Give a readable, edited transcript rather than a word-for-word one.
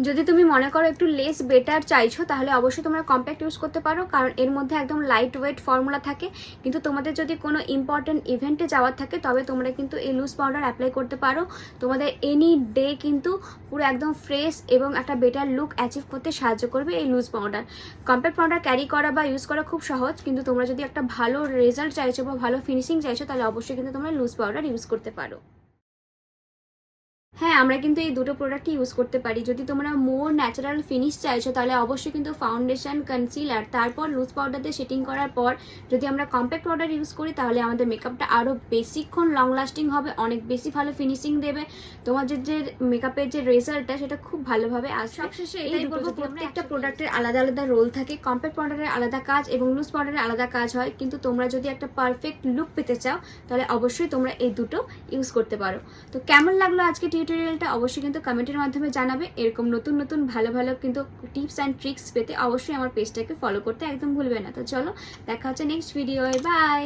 যদি তুমি মনে করো একটু লেস বেটার চাইছো তাহলে অবশ্যই তোমরা কম্প্যাক্ট ইউজ করতে পারো, কারণ এর মধ্যে একদম লাইট ওয়েট ফর্মুলা থাকে। কিন্তু তোমাদের যদি কোনো ইম্পর্টেন্ট ইভেন্টে যাওয়ার থাকে তবে তোমরা কিন্তু এই লুজ পাউডার অ্যাপ্লাই করতে পারো। তোমাদের এনি ডে কিন্তু পুরো একদম ফ্রেশ এবং একটা বেটার লুক অ্যাচিভ করতে সাহায্য করবে এই loose powder. Compact powder carry করা বা ইউজ করা খুব সহজ, কিন্তু তোমরা যদি একটা ভালো রেজাল্ট চাইছো বা ভালো ফিনিশিং চাইছো তাহলে অবশ্যই কিন্তু তোমরা লুজ পাউডার ইউজ করতে পারো। হ্যাঁ, আমরা কিন্তু এই দুটো প্রোডাক্টই ইউজ করতে পারি। যদি তোমরা মোর ন্যাচারাল ফিনিশ চাইছো তাহলে অবশ্যই কিন্তু ফাউন্ডেশন, কনসিলার, তারপর লুজ পাউডার দিয়ে সেটিং করার পর যদি আমরা কম্প্যাক্ট পাউডার ইউজ করি তাহলে আমাদের মেকআপটা আরও বেশিক্ষণ লং লাস্টিং হবে, অনেক বেশি ভালো ফিনিশিং দেবে। তোমাদের যে মেকআপের যে রেজাল্টটা সেটা খুব ভালোভাবে আসবে। সবশেষে এই বলবো, প্রত্যেকটা প্রোডাক্টের আলাদা আলাদা রোল থাকে। কম্প্যাক্ট পাউডারের আলাদা কাজ এবং লুজ পাউডারের আলাদা কাজ হয়, কিন্তু তোমরা যদি একটা পারফেক্ট লুক পেতে চাও তাহলে অবশ্যই তোমরা এই দুটো ইউজ করতে পারো। তো কেমন লাগলো আজকে টিউটোরিয়ালটা অবশ্যই কিন্তু কমেন্টের মাধ্যমে জানাবে। এরকম নতুন নতুন ভালো ভালো কিন্তু টিপস অ্যান্ড ট্রিক্স পেতে অবশ্যই আমার পেজটাকে ফলো করতে একদম ভুলবে না। তো চলো, দেখা হচ্ছে নেক্সট ভিডিওয়। বাই।